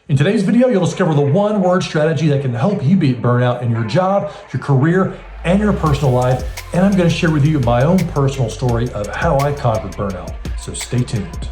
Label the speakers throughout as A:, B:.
A: In today's video, you'll discover the one-word strategy that can help you beat burnout in your job, your career, and your personal life. And I'm going to share with you my own personal story of how I conquered burnout. So stay tuned.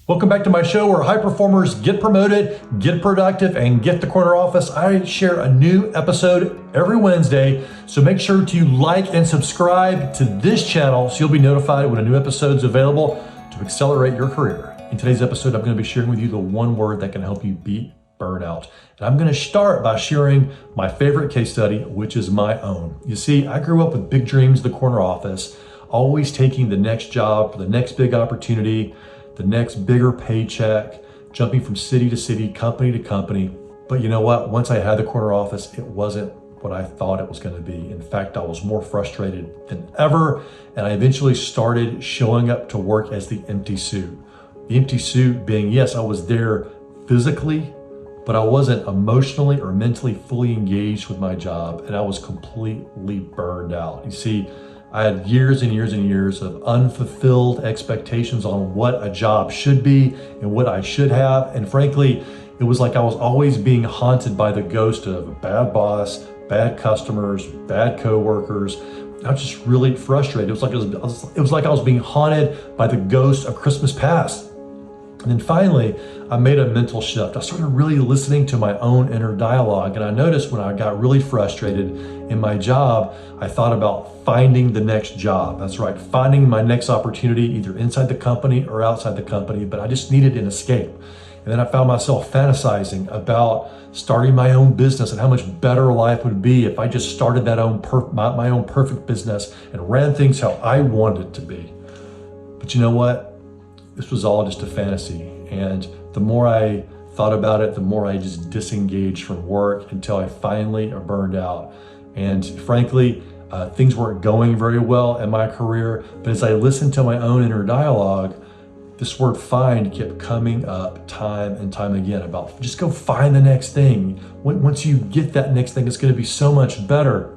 A: Welcome back to my show where high performers get promoted, get productive, and get the corner office. I share a new episode every Wednesday, so make sure to like and subscribe to this channel so you'll be notified when a new episode is available to accelerate your career. In today's episode, I'm going to be sharing with you the one word that can help you beat burnout. And I'm going to start by sharing my favorite case study, which is my own. You see, I grew up with big dreams in the corner office, always taking the next job, the next big opportunity, the next bigger paycheck, jumping from city to city, company to company. But you know what? Once I had the corner office, it wasn't what I thought it was going to be. In fact, I was more frustrated than ever. And I eventually started showing up to work as the empty suit. The empty suit being, yes, I was there physically, but I wasn't emotionally or mentally fully engaged with my job. And I was completely burned out. You see, I had years and years and years of unfulfilled expectations on what a job should be and what I should have. And frankly, it was like I was always being haunted by the ghost of a bad boss, bad customers, bad coworkers. I was just really frustrated. It was like I was being haunted by the ghost of Christmas past. And then finally, I made a mental shift. I started really listening to my own inner dialogue. And I noticed when I got really frustrated in my job, I thought about finding the next job. That's right, finding my next opportunity, either inside the company or outside the company, but I just needed an escape. And then I found myself fantasizing about starting my own business and how much better life would be if I just started that my own perfect business and ran things how I wanted it to be. But you know what? This was all just a fantasy. And the more I thought about it, the more I just disengaged from work until I finally burned out. And frankly, things weren't going very well in my career. But as I listened to my own inner dialogue, this word find kept coming up time and time again about just go find the next thing. Once you get that next thing, it's going to be so much better.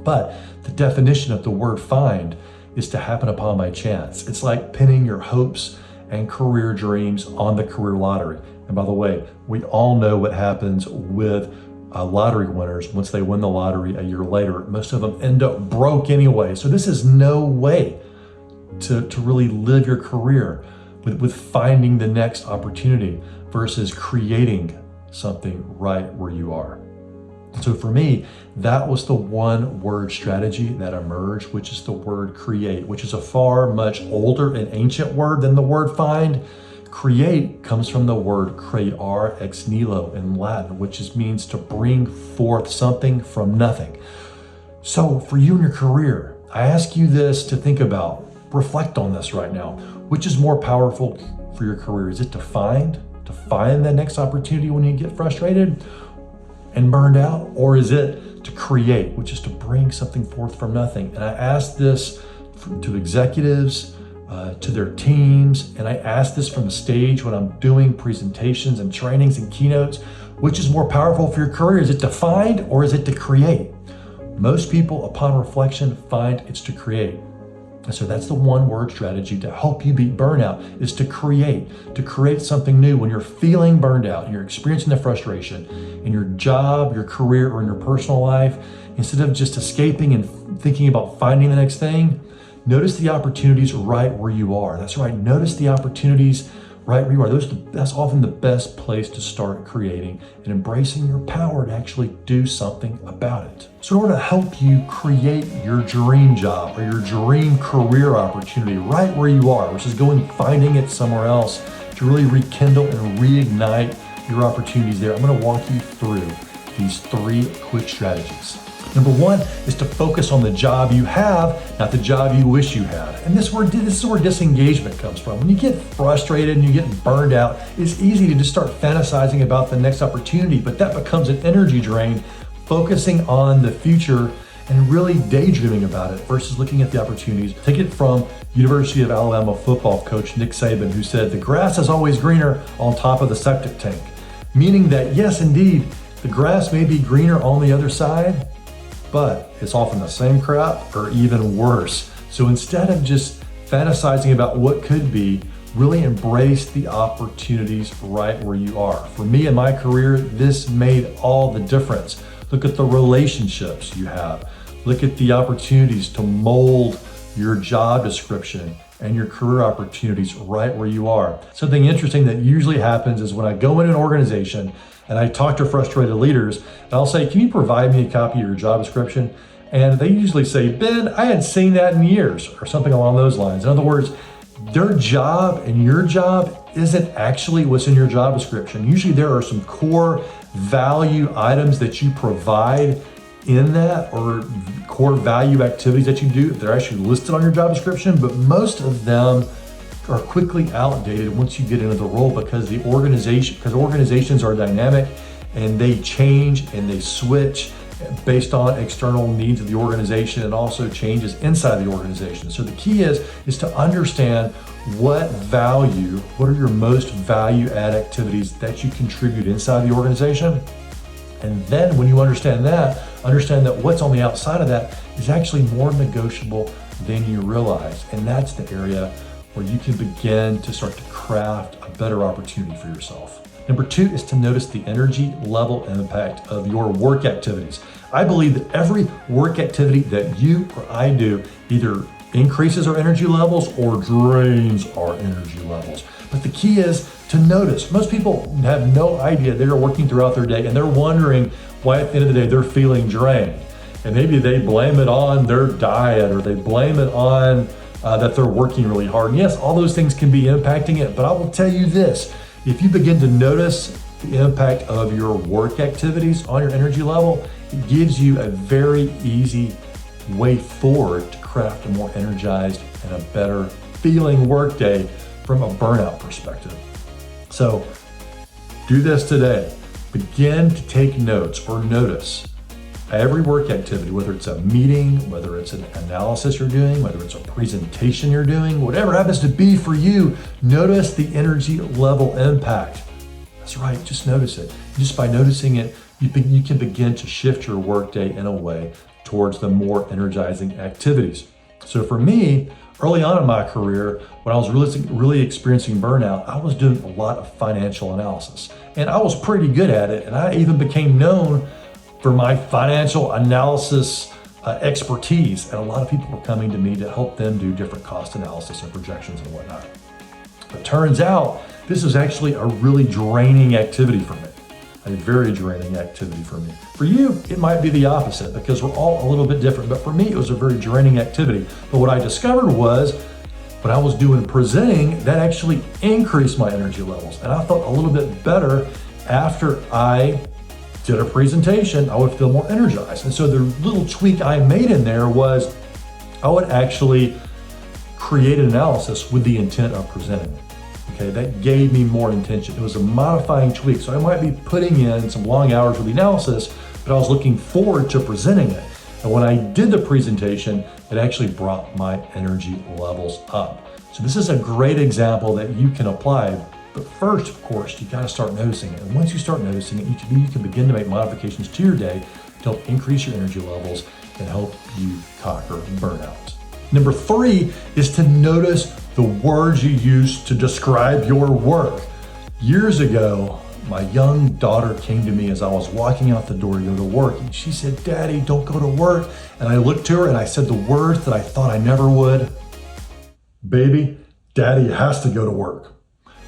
A: But the definition of the word find is to happen upon by chance. It's like pinning your hopes and career dreams on the career lottery. And by the way, we all know what happens with lottery winners once they win the lottery a year later. Most of them end up broke anyway. So this is no way to really live your career with finding the next opportunity versus creating something right where you are. So for me, that was the one word strategy that emerged, which is the word create, which is a far much older and ancient word than the word find. Create comes from the word creare ex nihilo in Latin, which means to bring forth something from nothing. So for you in your career, I ask you this to think about, reflect on this right now. Which is more powerful for your career? Is it to find that next opportunity when you get frustrated and burned out? Or is it to create, which is to bring something forth from nothing? And I ask this to executives, to their teams, and I ask this from the stage when I'm doing presentations and trainings and keynotes. Which is more powerful for your career? Is it to find or is it to create? Most people, upon reflection, find it's to create. And so that's the one word strategy to help you beat burnout, is to create something new. When you're feeling burned out and you're experiencing the frustration in your job, your career, or in your personal life, instead of just escaping and thinking about finding the next thing, notice the opportunities right where you are. That's right, notice the opportunities right where you are. That's often the best place to start creating and embracing your power to actually do something about it. So in order to help you create your dream job or your dream career opportunity right where you are versus going finding it somewhere else, to really rekindle and reignite your opportunities there, I'm going to walk you through these 3 quick strategies. Number 1 is to focus on the job you have, not the job you wish you had. And this is where disengagement comes from. When you get frustrated and you get burned out, it's easy to just start fantasizing about the next opportunity, but that becomes an energy drain. Focusing on the future and really daydreaming about it versus looking at the opportunities. Take it from University of Alabama football coach Nick Saban, who said, "The grass is always greener on top of the septic tank." Meaning that, yes, indeed, the grass may be greener on the other side, but it's often the same crap or even worse. So instead of just fantasizing about what could be, really embrace the opportunities right where you are. For me in my career, this made all the difference. Look at the relationships you have. Look at the opportunities to mold your job description and your career opportunities right where you are. Something interesting that usually happens is when I go into an organization and I talk to frustrated leaders, and I'll say, can you provide me a copy of your job description? And they usually say, Ben, I hadn't seen that in years, or something along those lines. In other words, their job and your job isn't actually what's in your job description. Usually there are some core value items that you provide in that, or core value activities that you do. They're actually listed on your job description, but most of them are quickly outdated once you get into the role because organizations are dynamic and they change and they switch based on external needs of the organization and also changes inside the organization. So the key is to understand what are your most value add activities that you contribute inside the organization. And then when you understand that what's on the outside of that is actually more negotiable than you realize. And that's the area where you can begin to start to craft a better opportunity for yourself. Number 2 is to notice the energy level impact of your work activities. I believe that every work activity that you or I do either increases our energy levels or drains our energy levels. But the key is to notice. Most people have no idea they're working throughout their day and they're wondering why at the end of the day they're feeling drained. And maybe they blame it on their diet or they blame it on that they're working really hard. And yes, all those things can be impacting it, but I will tell you this, if you begin to notice the impact of your work activities on your energy level, it gives you a very easy way forward to craft a more energized and a better feeling workday from a burnout perspective. So do this today. Begin to take notes or notice every work activity, whether it's a meeting, whether it's an analysis you're doing, whether it's a presentation you're doing, whatever it happens to be for you, notice the energy level impact. That's right, just notice it. Just by noticing it, you can begin to shift your workday in a way towards the more energizing activities. So for me, early on in my career, when I was really experiencing burnout, I was doing a lot of financial analysis. And I was pretty good at it. And I even became known for my financial analysis expertise. And a lot of people were coming to me to help them do different cost analysis and projections and whatnot. It turns out this is actually a really draining activity for me. A very draining activity for me. For you, it might be the opposite because we're all a little bit different, but for me, it was a very draining activity. But what I discovered was when I was doing presenting, that actually increased my energy levels. And I felt a little bit better after I did a presentation. I would feel more energized. And so the little tweak I made in there was I would actually create an analysis with the intent of presenting. Okay, that gave me more intention. It was a modifying tweak. So I might be putting in some long hours with the analysis, but I was looking forward to presenting it. And when I did the presentation, it actually brought my energy levels up. So this is a great example that you can apply. But first, of course, you got to start noticing it. And once you start noticing it, you can begin to make modifications to your day to help increase your energy levels and help you conquer burnout. Number 3 is to notice the words you use to describe your work. Years ago, my young daughter came to me as I was walking out the door to go to work, and she said, "Daddy, don't go to work." And I looked to her and I said the words that I thought I never would. "Baby, Daddy has to go to work."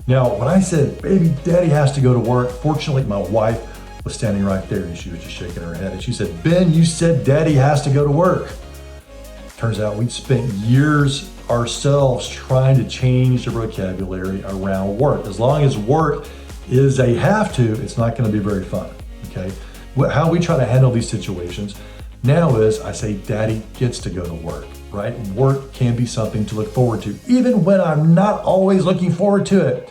A: Now, when I said, "Baby, Daddy has to go to work," fortunately, my wife was standing right there and she was just shaking her head. And she said, "Ben, you said Daddy has to go to work." Turns out we'd spent years ourselves trying to change the vocabulary around work. As long as work is a have to, it's not going to be very fun, okay? How we try to handle these situations now is I say, Daddy gets to go to work, right? Work can be something to look forward to, even when I'm not always looking forward to it.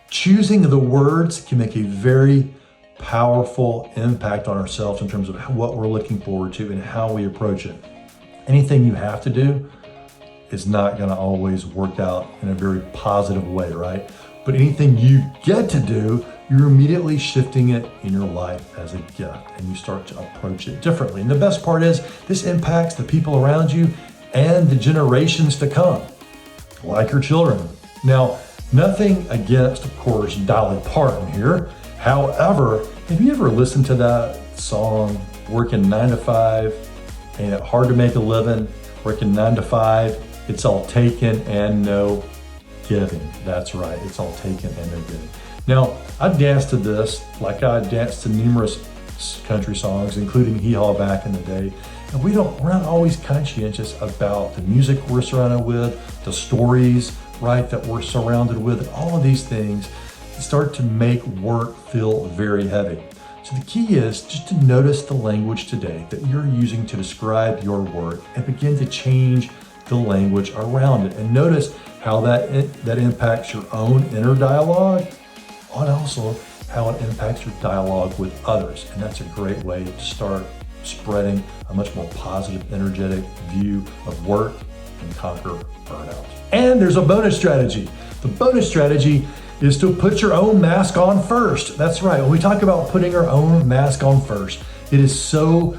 A: Choosing the words can make a very powerful impact on ourselves in terms of what we're looking forward to and how we approach it. Anything you have to do is not going to always work out in a very positive way, right? But anything you get to do, you're immediately shifting it in your life as a gift and you start to approach it differently. And the best part is this impacts the people around you and the generations to come. like your children. Now, nothing against, of course, Dolly Parton here. However, have you ever listened to that song, working 9 to 5, ain't it hard to make a living, working 9 to 5, it's all taken and no giving. That's right, it's all taken and no giving. Now, I danced to this like I danced to numerous country songs, including Hee Haw back in the day. And we're not always conscientious about the music we're surrounded with, the stories, right, that we're surrounded with, and all of these things start to make work feel very heavy. So the key is just to notice the language today that you're using to describe your work and begin to change the language around it. And notice how that impacts your own inner dialogue, and also how it impacts your dialogue with others. And that's a great way to start spreading a much more positive, energetic view of work and conquer burnout. And there's a bonus strategy. The bonus strategy is to put your own mask on first. That's right, when we talk about putting our own mask on first, it is so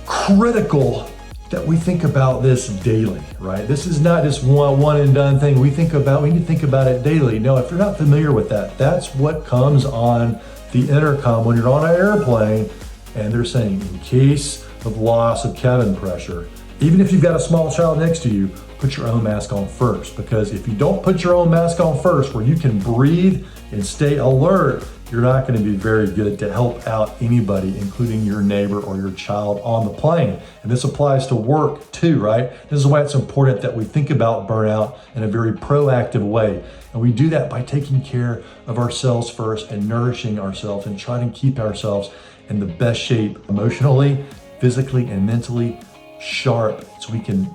A: critical that we think about this daily, right? This is not just one and done thing. We need to think about it daily. Now, if you're not familiar with that, that's what comes on the intercom when you're on an airplane and they're saying, in case of loss of cabin pressure, even if you've got a small child next to you, put your own mask on first. Because if you don't put your own mask on first, where you can breathe and stay alert, you're not going to be very good to help out anybody, including your neighbor or your child on the plane. And this applies to work too, right? This is why it's important that we think about burnout in a very proactive way. And we do that by taking care of ourselves first and nourishing ourselves and trying to keep ourselves in the best shape emotionally, physically, and mentally sharp, so we can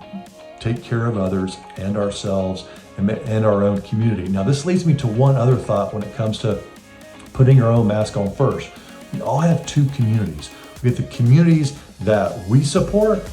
A: take care of others and ourselves and our own community. Now, this leads me to one other thought when it comes to putting your own mask on first. We all have two communities. We have the communities that we support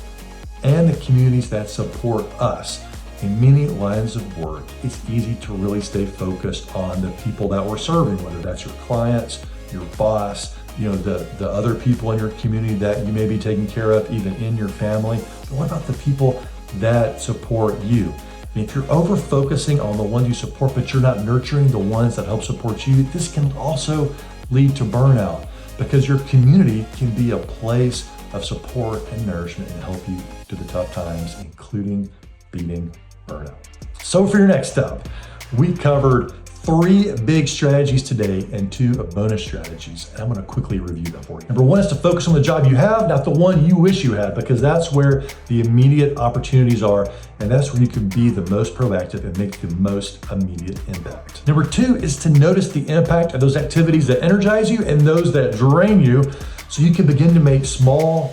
A: and the communities that support us. In many lines of work, it's easy to really stay focused on the people that we're serving, whether that's your clients, your boss, the other people in your community that you may be taking care of, even in your family. But what about the people that support you? And if you're over focusing on the ones you support, but you're not nurturing the ones that help support you, this can also lead to burnout, because your community can be a place of support and nourishment and help you through the tough times, including beating burnout. So for your next step, we covered 3 big strategies today and 2 bonus strategies. And I'm going to quickly review them for you. Number 1 is to focus on the job you have, not the one you wish you had, because that's where the immediate opportunities are. And that's where you can be the most proactive and make the most immediate impact. Number 2 is to notice the impact of those activities that energize you and those that drain you, so you can begin to make small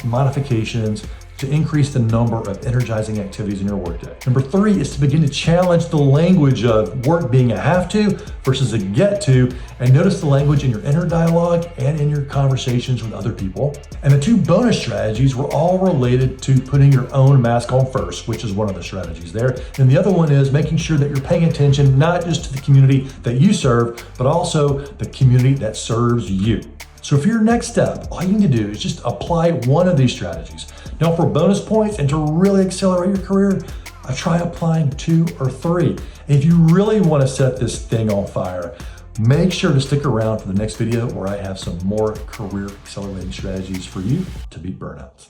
A: modifications to increase the number of energizing activities in your workday. Number 3 is to begin to challenge the language of work being a have to versus a get to, and notice the language in your inner dialogue and in your conversations with other people. And the 2 bonus strategies were all related to putting your own mask on first, which is one of the strategies there. And the other one is making sure that you're paying attention not just to the community that you serve, but also the community that serves you. So for your next step, all you need to do is just apply one of these strategies. Now, for bonus points and to really accelerate your career, I try applying 2 or 3. And if you really want to set this thing on fire, make sure to stick around for the next video where I have some more career accelerating strategies for you to beat burnout.